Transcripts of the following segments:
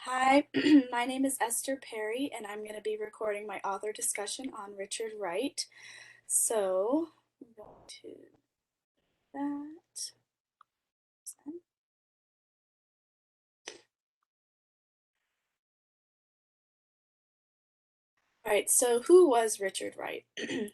Hi, my name is Esther Perry, and I'm going to be recording my author discussion on Richard Wright. So, I'm going to do that. All right, so who was Richard Wright?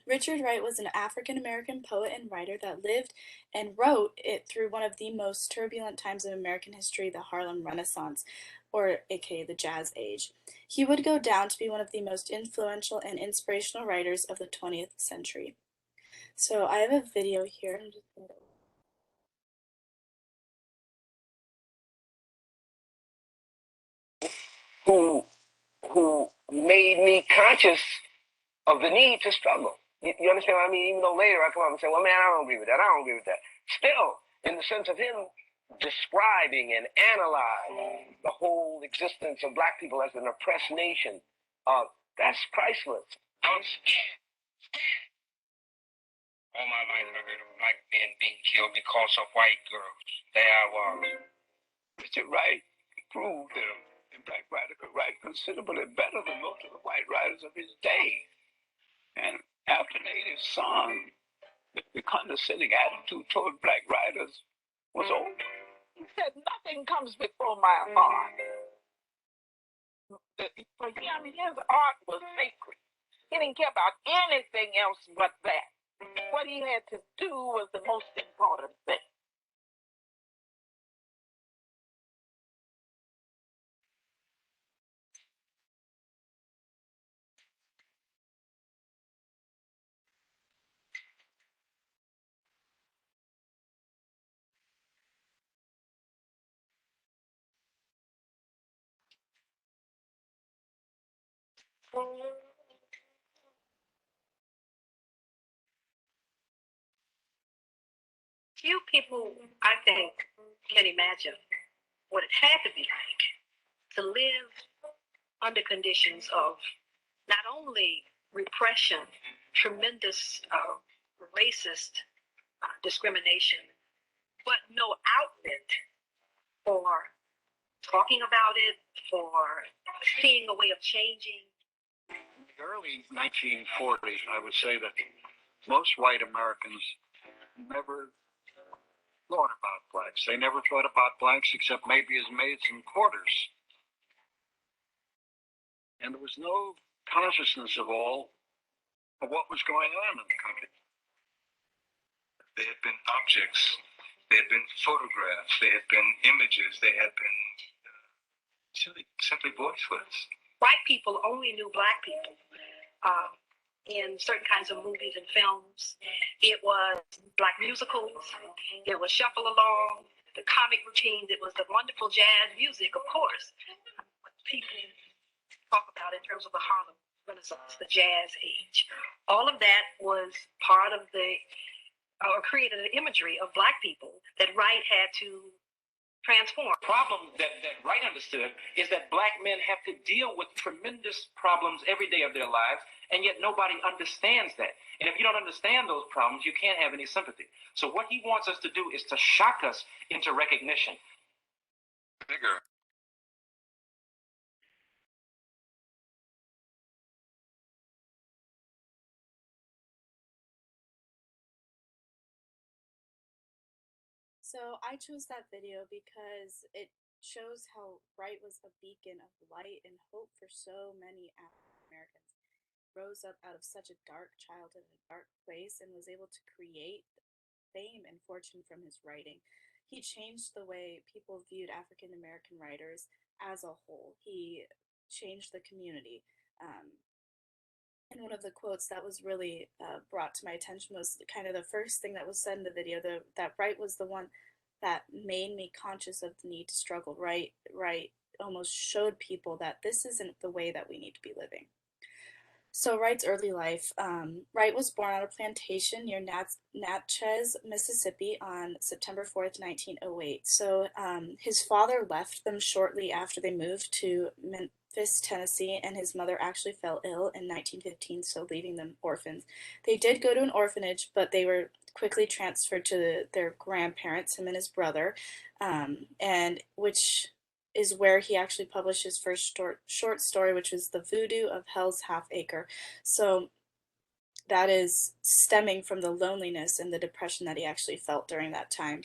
Richard Wright was an African American poet and writer that lived and wrote it through one of the most turbulent times of American history, the Harlem Renaissance, or aka the Jazz Age. He would go down to be one of the most influential and inspirational writers of the 20th century. So I have a video here. I'm just gonna... who who made me conscious of the need to struggle. You understand what I mean? Even though later I come up and say, well, man, I don't agree with that. I don't agree with that. Still, in the sense of him describing and analyzing the whole existence of black people as an oppressed nation, that's priceless. All my life I heard of black men being killed because of white girls. There I was. Richard Wright proved that a black writer could write considerably better than most of the white writers of his day. And after Native Son, the condescending attitude toward black writers was over. He said, nothing comes before my heart. For him, his art was sacred. He didn't care about anything else but that. What he had to do was the most important thing. Few people, I think, can imagine what it had to be like to live under conditions of not only repression, tremendous racist discrimination, but no outlet for talking about it, for seeing a way of changing. In the early 1940s, I would say that most white Americans never thought about blacks. They never thought about blacks except maybe as maids and quarters. And there was no consciousness of all of what was going on in the country. There had been objects, there had been photographs, there had been images, there had been simply voiceless. White people only knew black people in certain kinds of movies and films. It was black musicals, it was Shuffle Along, the comic routines, it was the wonderful jazz music, of course. What people talk about in terms of the Harlem Renaissance, the Jazz Age. All of that was part of or created an imagery of black people that Wright had to transform. The problem that Wright understood is that black men have to deal with tremendous problems every day of their lives, and yet nobody understands that. And if you don't understand those problems, you can't have any sympathy. So what he wants us to do is to shock us into recognition. Bigger. So I chose that video because it shows how Wright was a beacon of light and hope for so many African Americans. Rose up out of such a dark childhood, a dark place, and was able to create fame and fortune from his writing. He changed the way people viewed African American writers as a whole. He changed the community. And one of the quotes that was really brought to my attention was kind of the first thing that was said in the video. That Wright was the one that made me conscious of the need to struggle. Wright almost showed people that this isn't the way that we need to be living. So Wright's early life. Wright was born on a plantation near Natchez, Mississippi on September 4th, 1908. So his father left them shortly after they moved to Memphis, Tennessee, and his mother actually fell ill in 1915, so leaving them orphans. They did go to an orphanage, but they were quickly transferred to their grandparents, him and his brother, and which is where he actually published his first short story, which was The Voodoo of Hell's Half Acre. So that is stemming from the loneliness and the depression that he actually felt during that time.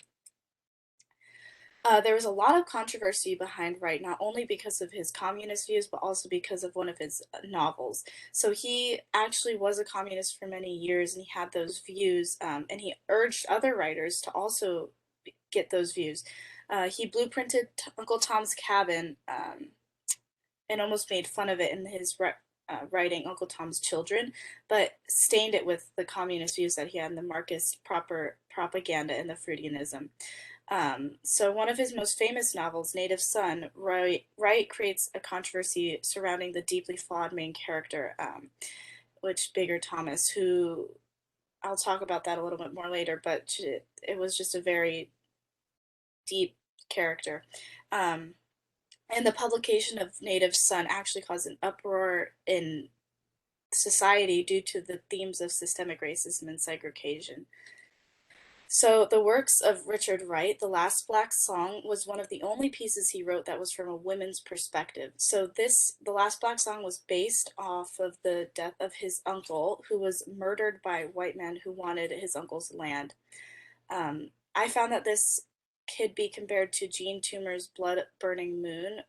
There was a lot of controversy behind Wright, not only because of his communist views, but also because of one of his novels. So he actually was a communist for many years, and he had those views, and he urged other writers to also get those views. He blueprinted Uncle Tom's Cabin and almost made fun of it in his writing Uncle Tom's Children, but stained it with the communist views that he had in the Marxist propaganda and the Freudianism. So one of his most famous novels, Native Son, Wright creates a controversy surrounding the deeply flawed main character, which Bigger Thomas, who I'll talk about that a little bit more later, but it was just a very deep character. And the publication of Native Son actually caused an uproar in society due to the themes of systemic racism and segregation. So the works of Richard Wright, The Last Black Song, was one of the only pieces he wrote that was from a women's perspective. So The Last Black Song was based off of the death of his uncle, who was murdered by white men who wanted his uncle's land. I found that this could be compared to Jean Toomer's Blood Burning Moon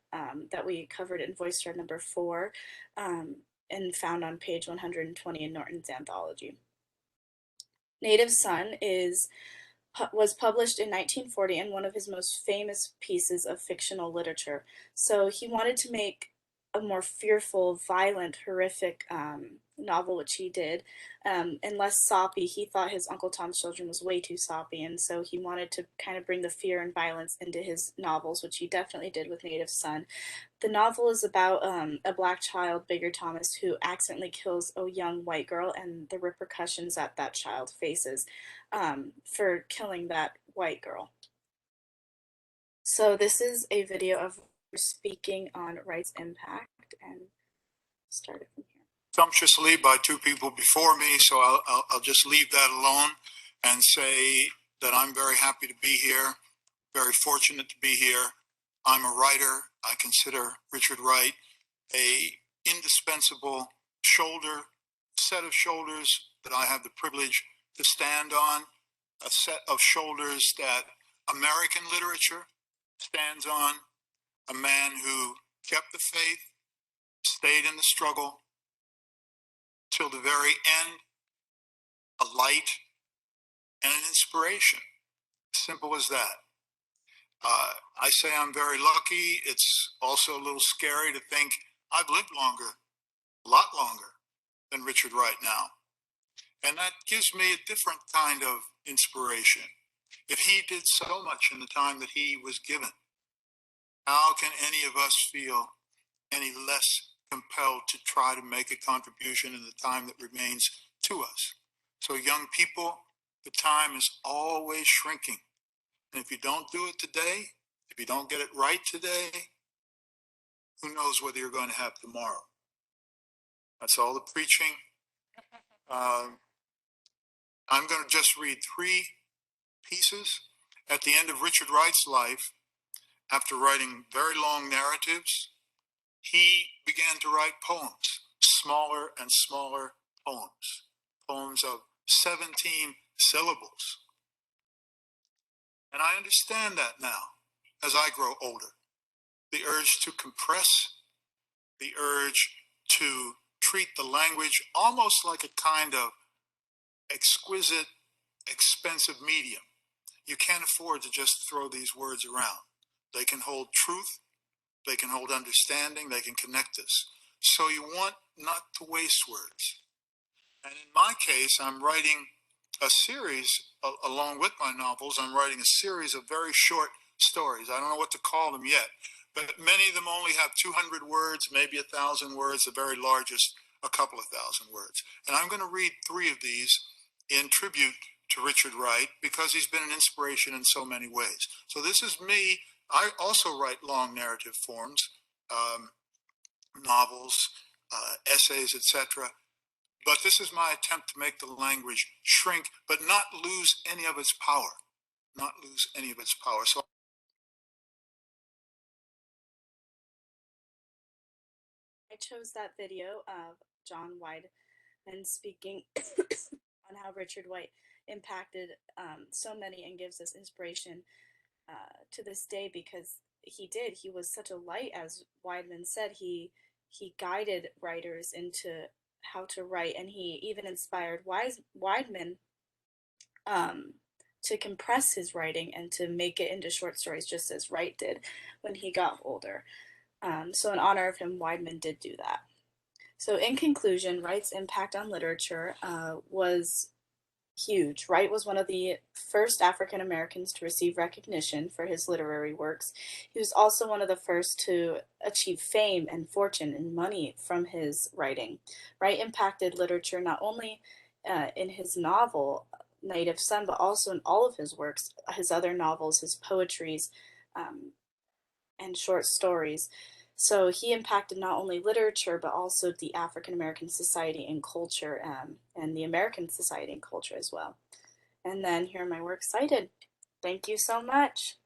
that we covered in Voice Thread number 4 and found on page 120 in Norton's anthology. Native Son was published in 1940 and one of his most famous pieces of fictional literature. So he wanted to make a more fearful, violent, horrific novel, which he did, and less soppy. He thought his Uncle Tom's Children was way too soppy, and so he wanted to kind of bring the fear and violence into his novels, which he definitely did with Native Son. The novel is about a black child, Bigger Thomas, who accidentally kills a young white girl and the repercussions that that child faces for killing that white girl. So this is a video of speaking on Wright's impact, and start it from here. Sumptuously by two people before me, so I'll just leave that alone and say that I'm very happy to be here, very fortunate to be here. I'm a writer. I consider Richard Wright a indispensable set of shoulders that I have the privilege to stand on, a set of shoulders that American literature stands on, a man who kept the faith, stayed in the struggle till the very end, a light and an inspiration. Simple as that. I say I'm very lucky. It's also a little scary to think I've lived longer, a lot longer than Richard Wright now. And that gives me a different kind of inspiration. If he did so much in the time that he was given, how can any of us feel any less compelled to try to make a contribution in the time that remains to us? So young people, the time is always shrinking. And if you don't do it today, if you don't get it right today, who knows whether you're going to have tomorrow? That's all the preaching. I'm going to just read 3 pieces. At the end of Richard Wright's life, after writing very long narratives, he began to write poems, smaller and smaller poems, poems of 17 syllables. And I understand that now as I grow older. The urge to compress, the urge to treat the language almost like a kind of exquisite, expensive medium. You can't afford to just throw these words around. They can hold truth, they can hold understanding, they can connect us. So you want not to waste words. And in my case, I'm writing a series, along with my novels, I'm writing a series of very short stories. I don't know what to call them yet, but many of them only have 200 words, maybe 1,000 words, the very largest, a couple of thousand words. And I'm going to read 3 of these in tribute to Richard Wright because he's been an inspiration in so many ways. So this is me. I also write long narrative forms, novels, essays, etc. But this is my attempt to make the language shrink, but not lose any of its power. Not lose any of its power. So I chose that video of John Weidman speaking on how Richard White impacted so many and gives us inspiration to this day because he did. He was such a light, as Weidman said. He guided writers into how to write, and he even inspired Weidman um, to compress his writing and to make it into short stories, just as Wright did when he got older. So, in honor of him, Weidman did do that. So, in conclusion, Wright's impact on literature was huge. Wright was one of the first African Americans to receive recognition for his literary works. He was also one of the first to achieve fame and fortune and money from his writing. Wright impacted literature not only in his novel, Native Son, but also in all of his works, his other novels, his poetries, um, and short stories. So he impacted not only literature, but also the African American society and culture, and the American society and culture as well. And then here are my works cited. Thank you so much.